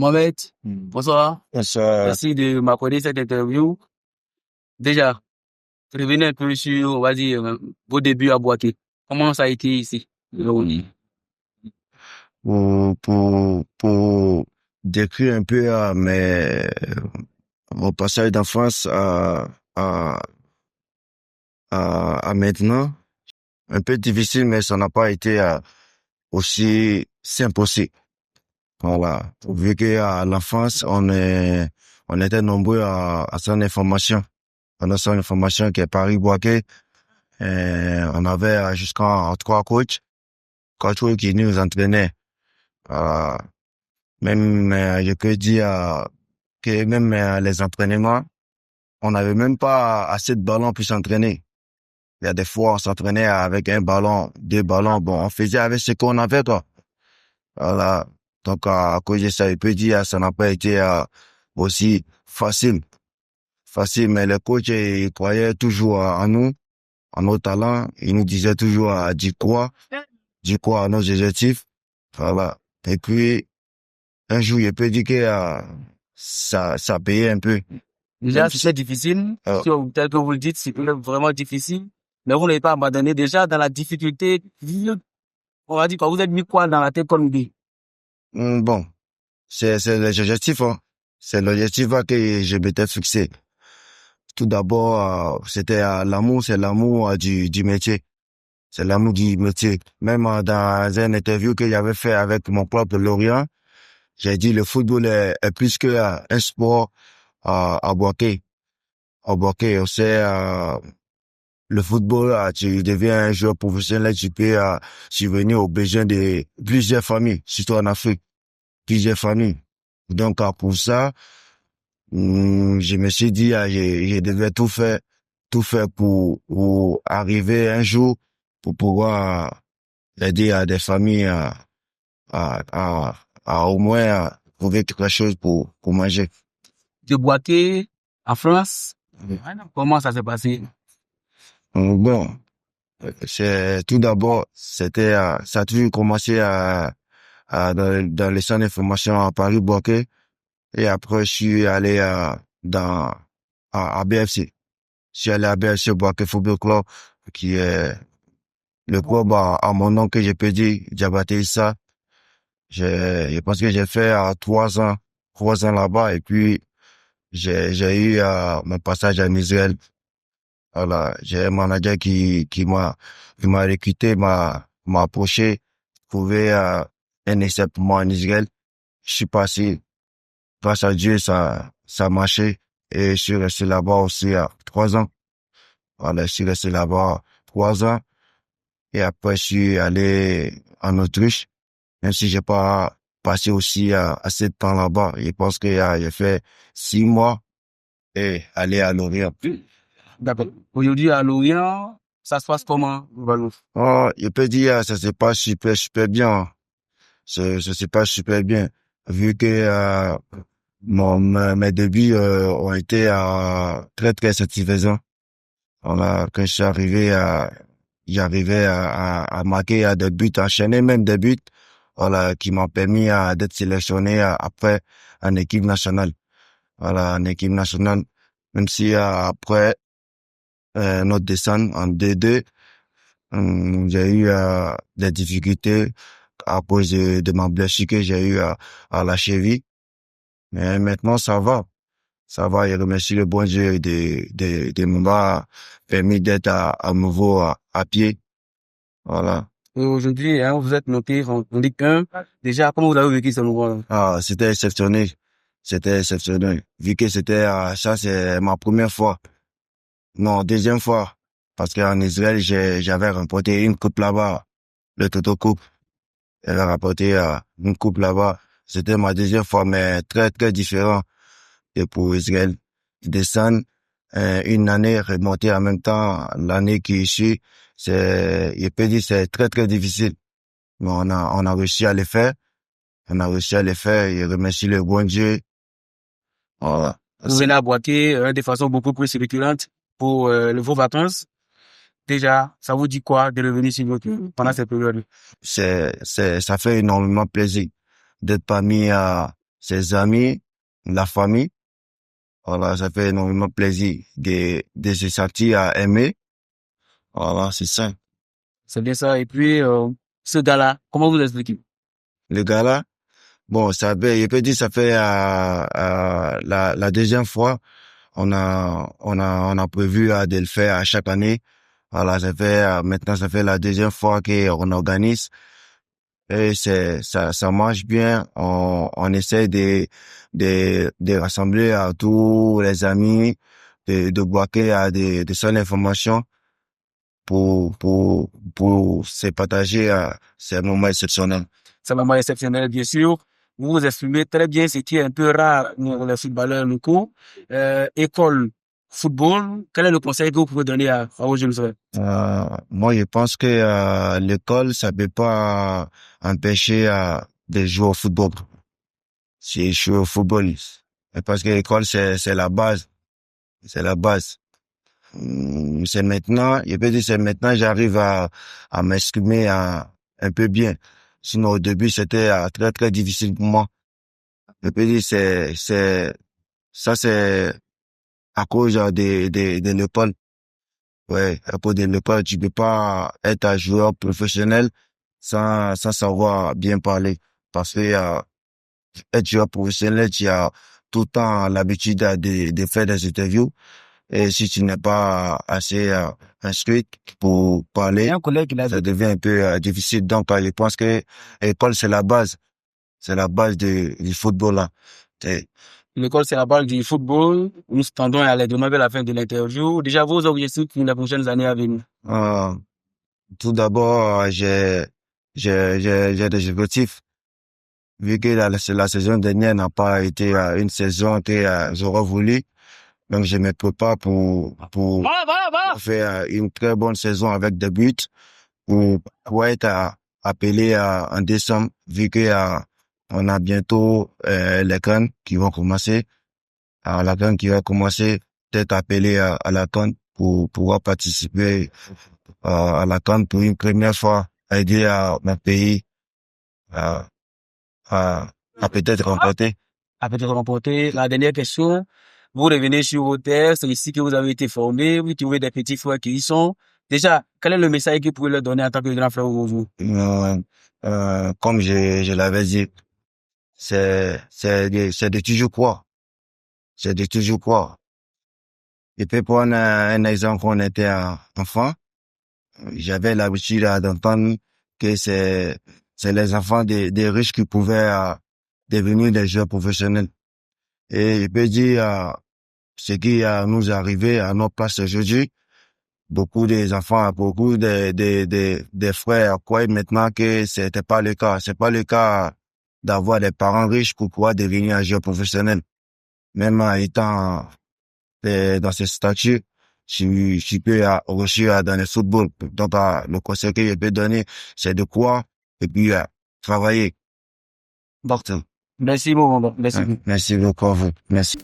Mohamed, bonsoir. Bonsoir. Merci de m'accorder cette interview. Déjà, revenez un peu sur, on va dire, vos débuts à Bouaké. Comment ça a été ici? Pour décrire un peu mon passage d'enfance à, à maintenant, un peu difficile, mais ça n'a pas été aussi simple aussi. Voilà. Vu qu'à l'enfance, on était nombreux à son information. On a son information qui est Paris-Bouaké. On avait jusqu'à 3 coachs qui nous entraînaient. Voilà. Même, je peux dire que même les entraînements, on n'avait même pas assez de ballons pour s'entraîner. Il y a des fois, on s'entraînait avec un ballon, 2 ballons. Bon, on faisait avec ce qu'on avait, quoi. Voilà. Donc, à cause de ça, je peux dire, ça n'a pas été aussi facile. Facile, mais le coach, il croyait toujours en nous, en nos talents. Il nous disait toujours, dis quoi à nos objectifs. Voilà. Et puis, un jour, je peux dire que ça payait un peu. Déjà, c'était difficile. Tel que vous le dites, c'est vraiment difficile. Mais vous n'avez pas abandonné. Déjà, dans la difficulté, on va dire que vous êtes mis quoi dans la tête comme idée? Bon, c'est l'objectif, hein. C'est l'objectif que je m'étais fixé. Tout d'abord, c'était l'amour, c'est l'amour du métier. C'est l'amour du métier. Même dans une interview que j'avais fait avec mon club de Lorient, j'ai dit le football est plus que un sport à Bouaké. À Bouaké, on sait le football, tu deviens un joueur professionnel, tu peux subvenir aux besoins de plusieurs familles, surtout en Afrique, plusieurs familles. Donc pour ça, je me suis dit, je devais tout faire pour arriver un jour pour pouvoir aider à des familles à au moins trouver quelque chose pour manger. De Bouaké à France, comment ça s'est passé? Bon, c'est tout d'abord, c'était ça a toujours commencé dans les centres d'information à Paris-Bouaké et après je suis allé à BFC. Je suis allé à BFC Bouaké Football Club qui est le club à mon nom que je peux dire Diabaté Issa. Je pense que j'ai fait 3 ans là-bas et puis j'ai eu mon passage en Israël. Voilà, j'ai un manager qui m'a recruté, m'a approché, trouvé un essai pour moi en Israël. Je suis passé, grâce à Dieu, ça a marché et je suis resté là-bas aussi 3 ans. Voilà, je suis resté là-bas 3 ans et après je suis allé en Autriche, même si j'ai pas passé aussi assez de temps là-bas. Je pense que j'ai fait 6 mois et aller à Lorient. D'accord. Aujourd'hui, à Lorient, ça se passe comment? Oh, je peux dire, ça se passe super bien. Ça se passe super bien. Vu que mes débuts ont été très satisfaisants. Voilà, quand je suis arrivé j'arrivais à marquer des buts enchaînés, même des buts, voilà, qui m'ont permis d'être sélectionné après en équipe nationale. Voilà, en équipe nationale. Même si après notre descente en D2, j'ai eu des difficultés à cause de ma blessure que j'ai eu à la cheville. Mais maintenant, ça va. Ça va, je remercie le bon Dieu de m'avoir permis d'être à nouveau à pied. Voilà. Et aujourd'hui, vous êtes noté en Ligue 1. Déjà, comment vous avez vécu ce nouveau? C'était exceptionnel. C'était exceptionnel. Vu que ça, c'est ma première fois. Non, deuxième fois. Parce qu'en Israël, j'avais remporté une coupe là-bas. Le Toto Coupe. J'avais remporté une coupe là-bas. C'était ma deuxième fois, mais très différent. Et pour Israël, descendre une année, remonter en même temps l'année qui suit, je peux dire, c'est très difficile. Mais on a réussi à le faire. On a réussi à le faire et remercie le bon Dieu. Voilà. Vous venez à Bouaké de façon beaucoup plus récurrente pour vos vacances. Déjà, ça vous dit quoi de revenir sur votre pendant cette période? Ça fait énormément plaisir d'être parmi ses amis, la famille. Voilà, ça fait énormément plaisir de se sentir à aimer. Voilà, c'est ça. C'est bien ça. Et puis, ce gars-là, comment vous expliquez? Le gars là, bon, je peux dire, ça fait la deuxième fois. On a prévu de le faire à chaque année. Voilà, maintenant, ça fait la deuxième fois qu'on organise. Et ça marche bien. On essaie de rassembler à tous les amis, de bloquer à de seules informations pour se partager ces moments exceptionnels. C'est vraiment exceptionnel, bien sûr. Vous vous exprimez très bien, ce qui est un peu rare pour les footballeurs locaux. École football, quel est le conseil que vous pouvez donner à vos jeunes frères? Moi, je pense que l'école, ça peut pas empêcher de jouer au football. Si je joue au football, parce que l'école, c'est la base. C'est la base. C'est maintenant, je peux dire, c'est maintenant, j'arrive à m'exprimer un peu bien. Sinon, au début, c'était très, très difficile pour moi. Je peux dire, ça, c'est à cause de l'école. Ouais, à cause de l'école, tu peux pas être un joueur professionnel sans savoir bien parler. Parce que, être joueur professionnel, tu as tout le temps l'habitude de faire des interviews. Et si tu n'es pas assez instruit pour Il y parler, a un collègue qui l'a ça dit. devient un peu difficile. Donc, je pense que l'école, c'est la base. C'est la base du football, là. C'est- L'école, c'est la balle du football. Nous tendons à aller demain vers la fin de l'interview. Déjà, vos objectifs pour les prochaines années à venir. euh, Tout d'abord, j'ai des objectifs. Vu que la saison dernière n'a pas été une saison que j'aurais voulu. Donc, je me prépare pour faire une très bonne saison avec des buts pour être appelé en décembre, vu que on a bientôt les CAN qui vont commencer. Alors, la CAN qui va commencer, peut-être appelé à la CAN pour pouvoir participer à la CAN pour une première fois, aider à mon pays à, à peut-être remporter. À peut-être remporter. La dernière question. Vous revenez sur vos terres, c'est ici que vous avez été formé, vous trouvez des petits frères qui y sont. Déjà, quel est le message que vous pouvez leur donner en tant que grand frère au vous? Comme je l'avais dit, c'est de toujours croire. C'est de toujours croire. Je peux prendre un exemple quand on était enfant. J'avais l'habitude d'entendre que c'est les enfants des riches qui pouvaient devenir des joueurs professionnels. Et je peux dire ce qui nous est arrivé à notre place aujourd'hui. Beaucoup des enfants, beaucoup des frères croient maintenant que c'était pas le cas. C'est pas le cas d'avoir des parents riches pour pouvoir devenir un joueur professionnel. Même en étant dans ce statut, je peux réussir dans le football. Donc, le conseil que je peux donner, c'est de croire et puis travailler. Bon, merci beaucoup. Merci. Merci beaucoup à vous. Merci.